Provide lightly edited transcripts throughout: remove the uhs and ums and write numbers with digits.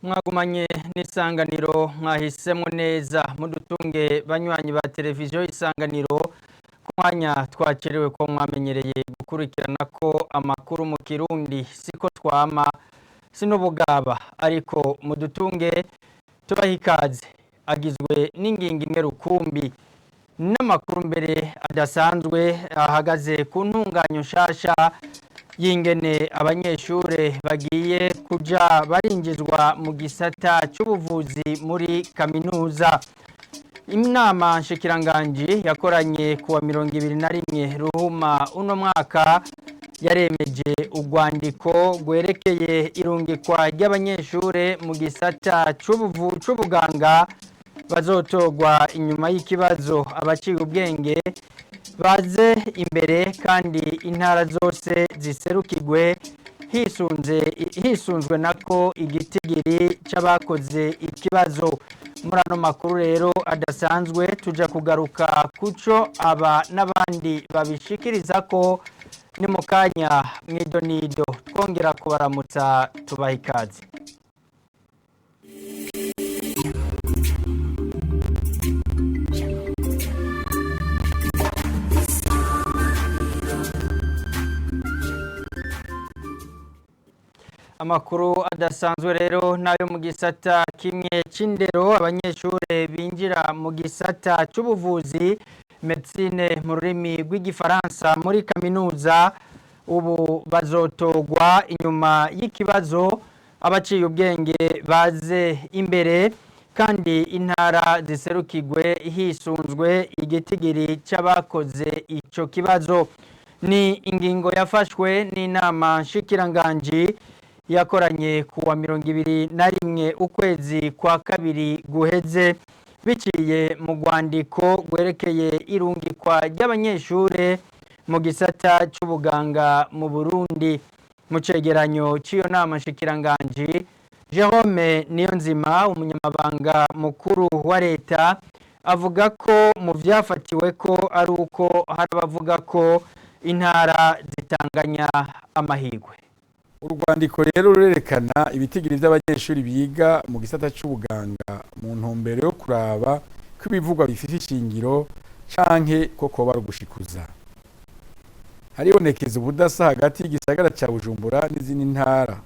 Mwagumanye n'isanganiro mwahisemo neza mudutunge banywanyi ba televiziyo Isanganiro ku mwanya twakerewe ko mwamenyereye gukurikirana ko amakuru mu Kirundi siko twama sinubugaba ariko mudutunge tubahikaze agizwe n'ingingo imwe rukumbi n'amakuru mbere adasanzwe ahagaze ku ntunganyo nshasha yingene abanyeshure bagiye kuja barinjizwa mu gisata cy'ubuvuzi muri kaminuza. Inama nshikiranganji yakoranye kuwa 21 Ruhuma uno mwaka yaremeje urwandiko rwerekeye irungikwa ry'abanyeshure mu gisata c'ubuganga bazotogwa inyuma y'ikibazo abaciye ubwenge baze imbere kandi intara zose ziserukirwe hisunzwe nako igitigiri c'abakoze ikibazo. Muri ano makuru rero adasanzwe tuja kugaruka kuco aba n'abandi babishikiriza ko ni mu kanya mwidonido twongera kubaramutsa tubaha ikaze. Amakuru adasanzwe rero nayo mu gisata kimwe c'indero abanyeshure binjira mu gisata c'ubuvuzi medicine mu rurimi rw'igifaransa muri kaminuza ubu bazotogwa inyuma y'ikibazo abaciye ubwenge baze imbere kandi intara ziserukirwe hisunzwe igitigiri c'abakoze ico kibazo. Ni ingingo yafashwe n'inama nshikiranganji yakoranye kuwa 21 ukwezi kwa kabiri guheze biciye mu rwandiko rwerekeye irungikwa ry'abanyeshure mu gisata c'ubuganga mu Burundi. Mu cegeranyo c'iyo nama nshikiranganji Jerome Niyonzima umunyamabanga mukuru wa leta avuga ko mu vyafatiwe ko ari uko harabavuga ko intara zitanganya amahirwe. Urwandiko rero rurerekana ibitigiri by'abanyeshuri biga mu gisata c'ubuganga mu ntumbero yo kuraba ko ibivugwa bifite ishingiro canke ko koba rugushikuza. Haribonekeza ubudasa hagati y'igisagara ca Bujumbura n'izindi ntara.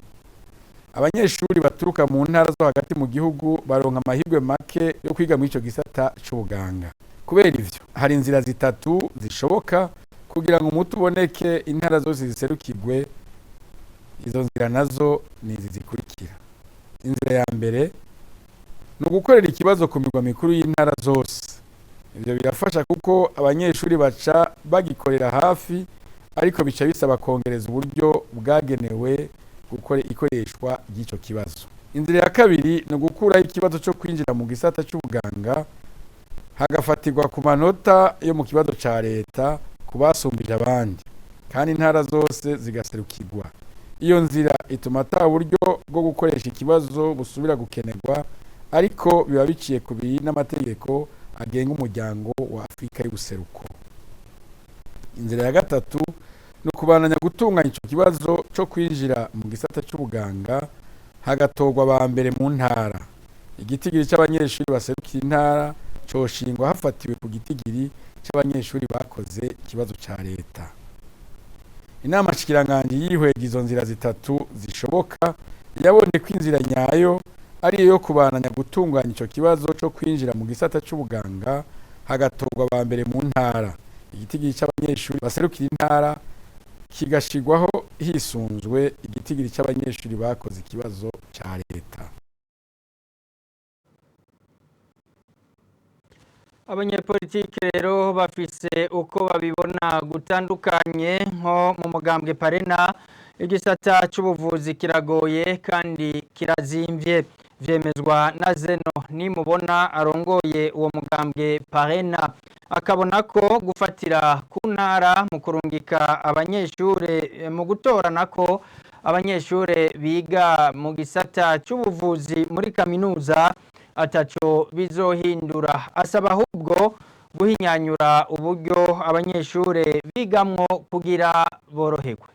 Abanyeshuri baturuka mu ntara zo hagati mu gihugu baronka amahirwe make yo kwiga muri ico gisata c'ubuganga. Kubera ivyo hari inzira zitatu zishoboka kugira ngo umuti uboneke intara zose ziserukirwe. Izo nzira nazo ni izi zikurikira. Inzira ya mbere ni ugukorera ikibazo ku migwa mikuru y'intara zose. Ivyo birafasha kuko abanyeshuri baca bagikorera hafi ariko bica bisaba kongereza uburyo bwagenewe gukora ikoreshwa ry'ico kibazo. Inzira ya kabiri ni ugukuraho ikibazo cyo kwinjira mu gisata c'ubuganga hagafatirwa ku manota yo mu kibazo ca leta kubasumbije abandi kandi intara zose zigaserukirwa. Iyo nzira ituma ata buryo bwo gukoresha ikibazo busubira gukenerwa ariko biba biciye ku biri n'amategeko agenga umuryango wa Afrika y'ubuseruko. Inzira ya gatatu ni ukubananya gutunganya ico kibazo co kwinjira mu gisata c'ubuganga hagatogwa ba mbere mu ntara. Igitigiri c'abanyeshuri baserukira intara coshingwa hafatiwe ku gitigiri c'abanyeshuri bakoze ikibazo ca leta. Inama nshikiranganji yihweje izo nzira zitatu zishoboka yabonye ko inzira nyayo ari yo kubananya gutunganya ico kibazo co kwinjira mu gisata c'ubuganga hagatorwa ba mbere mu ntara. Igitigiri c'abanyeshuri baserukira intara kigashigwaho hisunzwe igitigiri c'abanyeshuri bakoze ikibazo ca leta. Abanyepolitike rero bafise uko babibona gutandukanye nko mu mugambwe Parena igisata c'ubuvuzi kiragoye kandi kirazimvye vyemezwa na Zeno nimubona arongoye uwo mugambwe Parena akabona ko gufatira ku ntara mu kurungika abanyeshure mu gutorana ko abanyeshure biga mu gisata c'ubuvuzi muri kaminuza ataco bizohindura. Asaba ahubwo guhinyanyura uburyo abanyeshure bigamwo kugira boroherwe.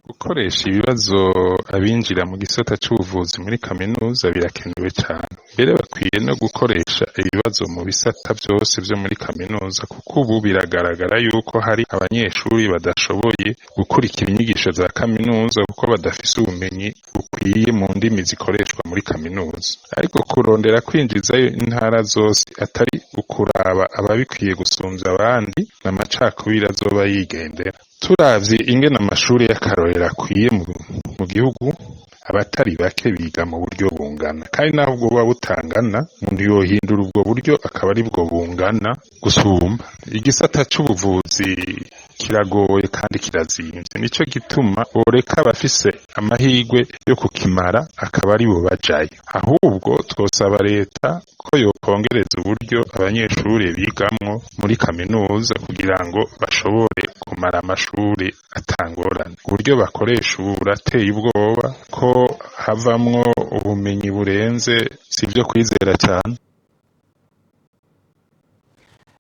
Gukoresha ibibazo abinjira mu gisata c'ubuvuzi muri kaminuza birakenewe cyane. Mbere bakwiye no gukoresha ibibazo mu bisata byose byo muri kaminuza kuko ubu biragaragara yuko hari abanyeshuri badashoboye gukurikira inyigisho za kaminuza kuko badafise ubumenyi bukwiye mu ndimi zikoreshwa muri kaminuza. Ariko kurondera kwinjizayo intara zose atari ukuraba ababikwiye gusumvya abandi n'amacakubiri azoba yigendera. Turavye ingene amashuri y'akarorero akwiye mu gihugu, abatari bake biga mu buryo bungana, kandi naho ubwo buba butangana umuntu yohindura ubwo buryo akaba ari bwo bungana gusumba. Igisata c'ubuvuzi kiragoye kandi kirazimvye, nico gituma boreka abafise amahirwe yo kukimara akaba ari bo bajayo. Ahubwo twosaba leta ko yokongereza uburyo abanyeshuri bigamwo muri kaminuza kugira ngo bashobore kumara amashuri atangorane. Uburyo bakoresha ubu burateye ubwoba ko havamwo ubumenyi burenze, sivyo kwizera cyane.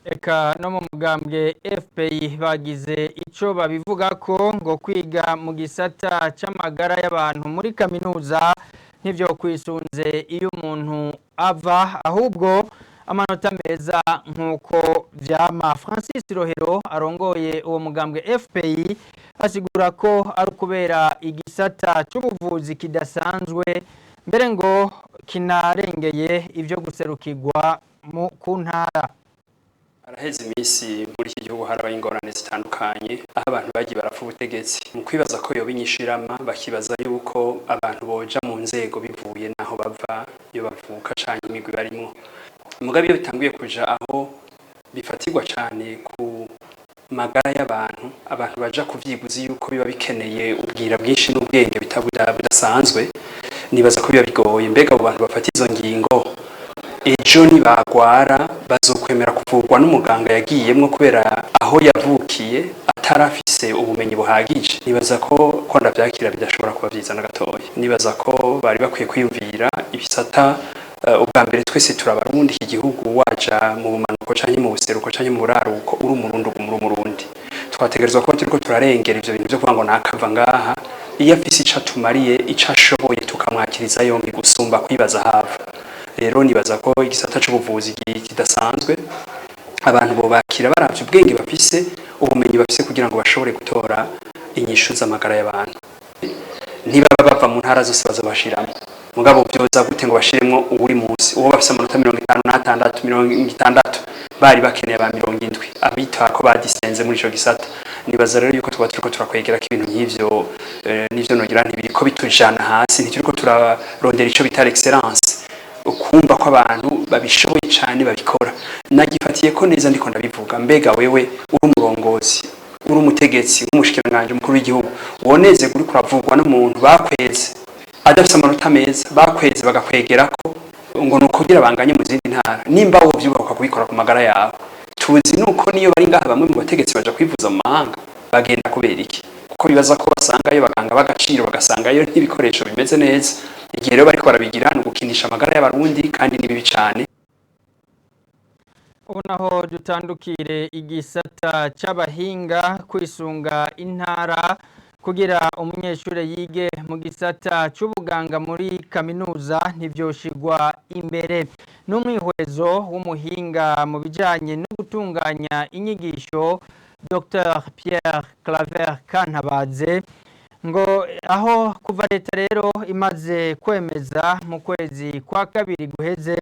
Eka no mu mugambwe FPI bagize ico babivuga ko ngo kwiga mu gisata c'amagara y'abantu muri kaminuza ntivyo kwisunze iyo umuntu ava, ahubwo amanota meza nk'uko vyama. Francis Rohero arongoye uwo mugambwe FPI asigura ko ari kubera igisata c'ubuvuzi kidasanzwe, mbere ngo kinarengeye ivyo guserukirwa ku ntara. Araheze iminsi muri iki gihugu harabaye ingorane zitandukanye aho abantu bagiye barapfa ubutegetsi mu kwibaza ko yoba inyishirama, bakibaza yuko abantu boja mu nzego bivuye naho bava iyo bavuka canke imigwi barimwo. Mugabe iyo bitanguye kuja aho bifatirwa cane ku magara y'abantu, abantu baja kuvyiguzi yuko biba bikeneye ubwira bwinshi n'ubwenge bidasanzwe, nibaza ko biba bigoye. Mbega abo bantu bafata izo ngingo ejo nibagwara bazokwemera kuvurwa n'umuganga yagiyemwo kubera aho yavukiye atarafise ubumenyi buhagije? Nibaza ko ndavyakira bidashobora kuba vyiza na gatoya. Nibaza ko bari bakwiye kwiyumvira ibisata ubwa mbere twese turabarundi, iki gihugu waja mu bumanuko canke mu buseruko canke mu buraruko uri umurundi umurundi, twategerezwa kuba turiko turarengera ivyo bintu vyo kuvuga ngo nakava ngaha. Iyo afise ico atumariye ico ashoboye tukamwakiriza yombi gusumba kwibaza hava. Rero nibaza ko igisata c'ubuvuzi kidasanzwe abantu bo bakira baravye ubwenge bafise, ubumenyi bafise kugira ngo bashobore gutora inyishu z'amagara y'abantu. Ntibaba bava mu ntara zose bazobashiramo, mugabo byoza gute ngo bashiremwo uri munsi uwo bafise amanota 56 60 bari bakeneye ba 70 abita ko badisenze muri ico gisata. Nibaza rero yuko tuba turiko turakwegera ko ibintu nk'ivyo n'ivyo nogira ntibiriko bitujana hasi, ntituriko turarondera ico bita excellence, ukumva ko abantu babishoboye cyane babikora. Nagifatiye ko neza ndiko ndabivuga, mbega wewe uri umurongozi, uri umutegetsi, umushikiranganje mukuru w'igihugu, woneze kuri kuravugwa n'umuntu bakweze adafise amanota meza, bakweze bagakwegera ko ngo nuko kugira banganye mu zindi ntara, nimba wo vyubaruka kubikora ku magara yawe. Tuzi nuko niyo bari ngaha bamwe mu bategetsi baja kwivuza mu mahanga bagenda kubera iki? Kuko bibaza ko basangayo baganga bagaciro, bagasangayo n'ibikoresho bimeze neza. Igihe rero bariko barabigira no gukinisha amagara y'abarundi kandi ni bibi cyane. Unaho dutandukire igisata c'abahinga kwisunga intara kugira umunyeshure yige mu gisata c'ubuganga muri kaminuza ntivyoshigwa imbere. N'umwihwezo w'umuhinga mu bijanye no gutunganya inyigisho Dr Pierre Claver Kantabaze ngo aho kuva leta rero imaze kwemeza mu kwezi kwa kabiri guheze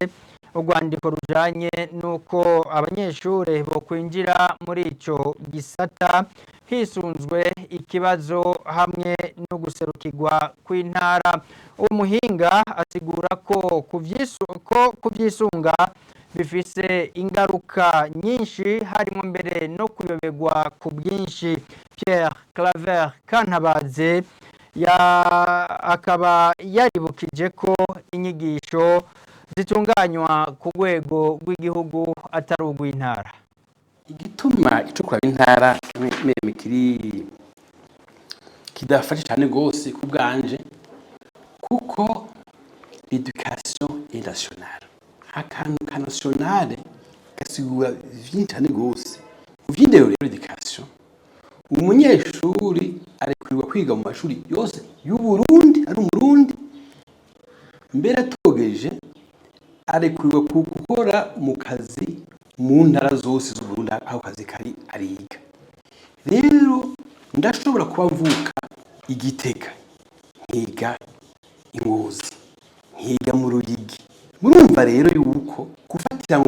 urwandiko rujanye nuko abanyeshure bo kwinjira muri ico gisata hisunzwe ikibazo hamwe no guserukirwa kw'intara. Uwo muhinga asigura ko kuvyisunga bifise ingaruka nyinshi harimo mbere no kuyoberwa ku bwinshi. Pierre Claver Kantabaze akaba yaribukije ko inyigisho zitunganywa ku rwego rw'igihugu atari urw'intara. Igituma icukura intara kidafashe cyane gose ku bwanje kuko education est nationale, akantu ka nationale gasigura vyinshi cyane gose. Uvyindero rero education, umunyeshuri arekurirwa kwiga mu mashuri yose y'u Burundi ari umurundi mbere atogeje arekurirwa gukora mu kazi mu ntara zose z'u Burundi aho kazi kari ariga. Rero ndashobora kuba mvuka Igitega nkiga Ingozi nkiga mu Ruyigi. Murumva rero yuko gufatira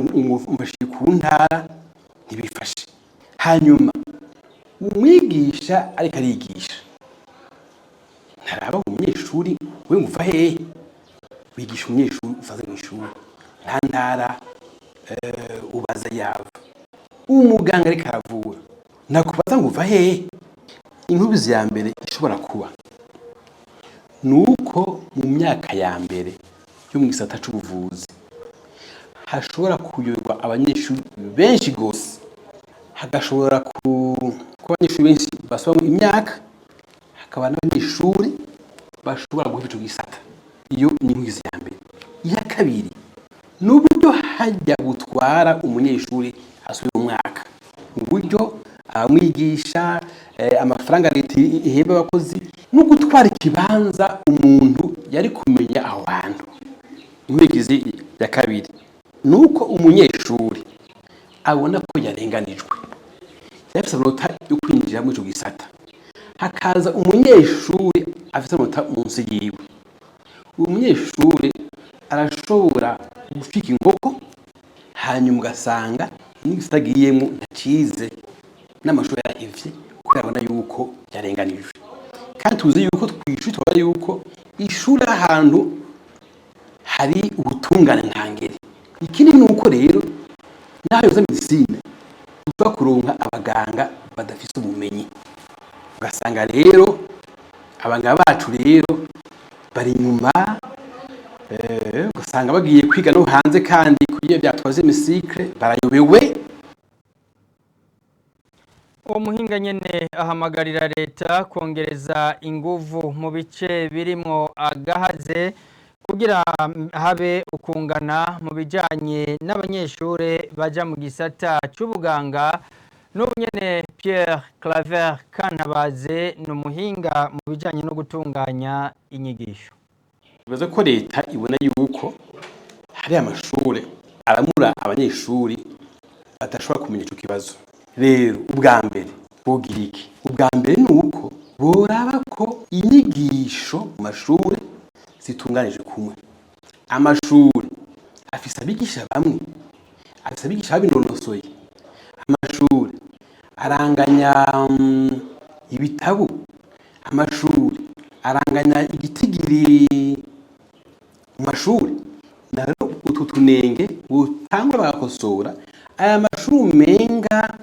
umashyi ku ntara ntibifashe. Hanyuma umwigisha ariko arigisha ntaraba umunyeshuri we nguva hehe wigisha umunyeshuri ufaze mu ishuri nta ntara ubaza yava. Umuganga ariko aravura nakubaza nguva hehe. Inkubizi ya mbere ishobora kuba nuko mu myaka ya mbere yo mu gisata c'ubuvuzi hashobora kuyoberwa abanyeshuri benshi gose, hagashobora kuba abanyeshuri benshi basoma imyaka, hakaba n'abanyeshuri bashobora guheba ico gisata. Iyo ni inkubizi ya mbere. Iya kabiri n'uburyo hajya gutwara umunyeshuri asubira mu mwaka, uburyo amwigisha amafaranga leta ihemba abakozi no gutwara ikibanza umuntu yari kumenya aho hantu. Inkubizi ya kabiri nuko umunyeshuri abona ko yarenganijwe, yafise amanota yo kwinjira muri ico gisata, hakaza umunyeshuri afise amanota munsi yiwe. Uwo munyeshuri arashobora gushika inkoko hanyuma ugasanga n'igisata agiyemwo ntacize n'amashuri yarahevye kubera abona yuko yarenganijwe. Kandi tuzi yuko twishuri tubona yuko ishuri ahantu hari ubutungane ntangere. Ikindi nuko rero naho yoza medicine ushobora kuronka abaganga badafise ubumenyi, ugasanga rero abaganga bacu rero bari inyuma, ugasanga bagiye kwiga no hanze kandi kugiye byatwaze imisikre barayobewe. Uwo muhinga nyene ahamagarira leta kongereza inguvu mu bice birimwo agahaze kugira habe ukungana mu bijanye n'abanyeshure baja mu gisata c'ubuganga. N'ubunyene Pierre Claver Kanabaze n'umuhinga mu bijanye no gutunganya inyigisho. Bibaza ko leta ibona yuko hari amashure aramura abanyeshuri badashobora kumenya ico kibazo. Rero ubwa mbere bogira iki? Ubwa mbere nuko boraba ko inyigisho mu mashure zitunganije kumwe. Amashuri afise abigisha bamwe, afise abigisha babinonosoye. Amashuri aranganya ibitabo, amashuri aranganya igitigiri mu mashuri. Naro utu tunenge utangwa bagakosora aya mashuri umenga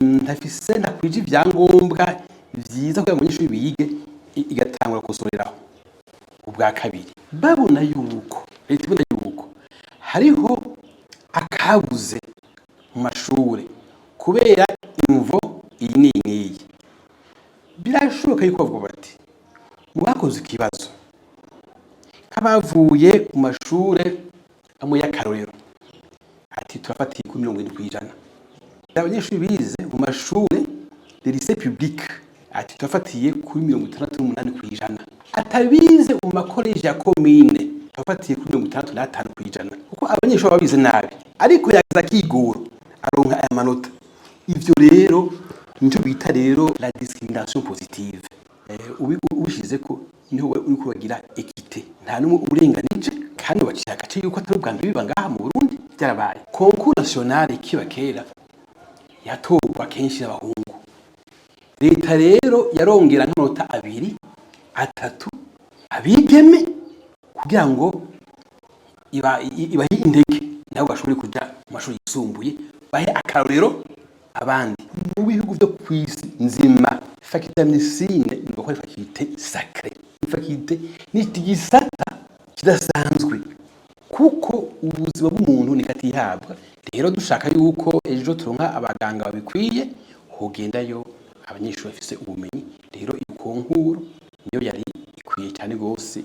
ntafise ntakwije ivyangombwa vyiza kugira ngo abanyeshuri bige, igatangura gukosoreraho. Ubwa kabiri babona yuko leta ibona yuko hariho akabuze mu mashuri kubera imvo iyi n'iyi, birashoboka yuko bavuga bati mu bakoze ikibazo k'abavuye mu mashure amwe y'akarorero ati turafatiye kuri 70%. Abanyeshuri bize mu mashure de lycée public ati turafatiye kuri 68%. Atabize mu makoleje ya komine turafatiye kuri 65%. Kuko abanyeshuri babize nabi ariko yagize akigoro aronka aya manota. Ivyo rero nico bita rero la discrimination positive. Ubishize ko niho uri kubagira equité, nta numwe uburenganije kandi baciye agace yuko atari ubwa mbere biba ngaha mu Burundi byarabaye. Concours national kiba kera yatorwa kenshi n'abahungu. Leta rero yarongera nk'amanota 2, 3 abigeme kugira ngo ibahe intege nabo bashobore kuja mu mashuri yisumbuye, bahe akarorero abandi. Mu bihugu byo kwisi nzima faculté medicine ni bakora faculté sacrée. Faculté ni igisata kidasanzwe kuko ubuzima bw'umuntu ni katihabwa. Rero dushaka yuko ejo turonka abaganga babikwiye hogendayo abanyeshuri bafise ubumenyi. Rero ikonkuru niyo yari ikwiye cyane gose.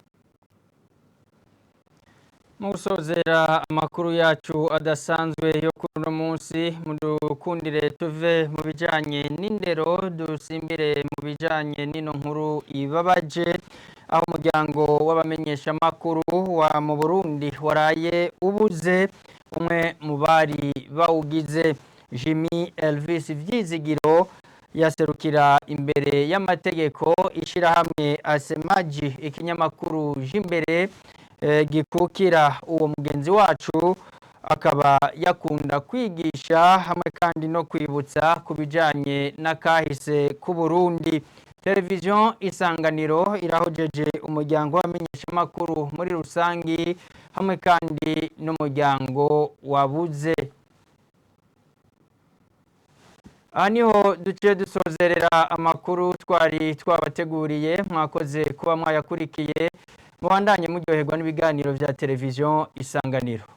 mu gusozera amakuru yacu adasanzwe yo kuri uno munsi mudukundire tuve mu bijanye n'indero dusimbire mu bijanye n'ino nkuru ibabaje aho umuryango w'abamenyeshamakuru wa mu Burundi waraye ubuze umwe mu bari bawugize. Jimmy Elvis Vyizigiro yaserukira imbere y'amategeko ishirahamwe Asemaji ikinyamakuru jimbere gikukira uwo mugenzi wacu akaba yakunda kwigisha hamwe kandi no kwibutsa kubijanye n'akahise ku Burundi. Televiziyo Isanganiro irahojeje umuryango w'abamenyeshamakuru muri rusangi hamwe kandi n'umuryango wabuze. Aha niho duciye dusozerera amakuru twari twabateguriye, mwakoze kuba mwayakurikiye, mubandanye muryoherwa n'ibiganiro vya televiziyo Isanganiro.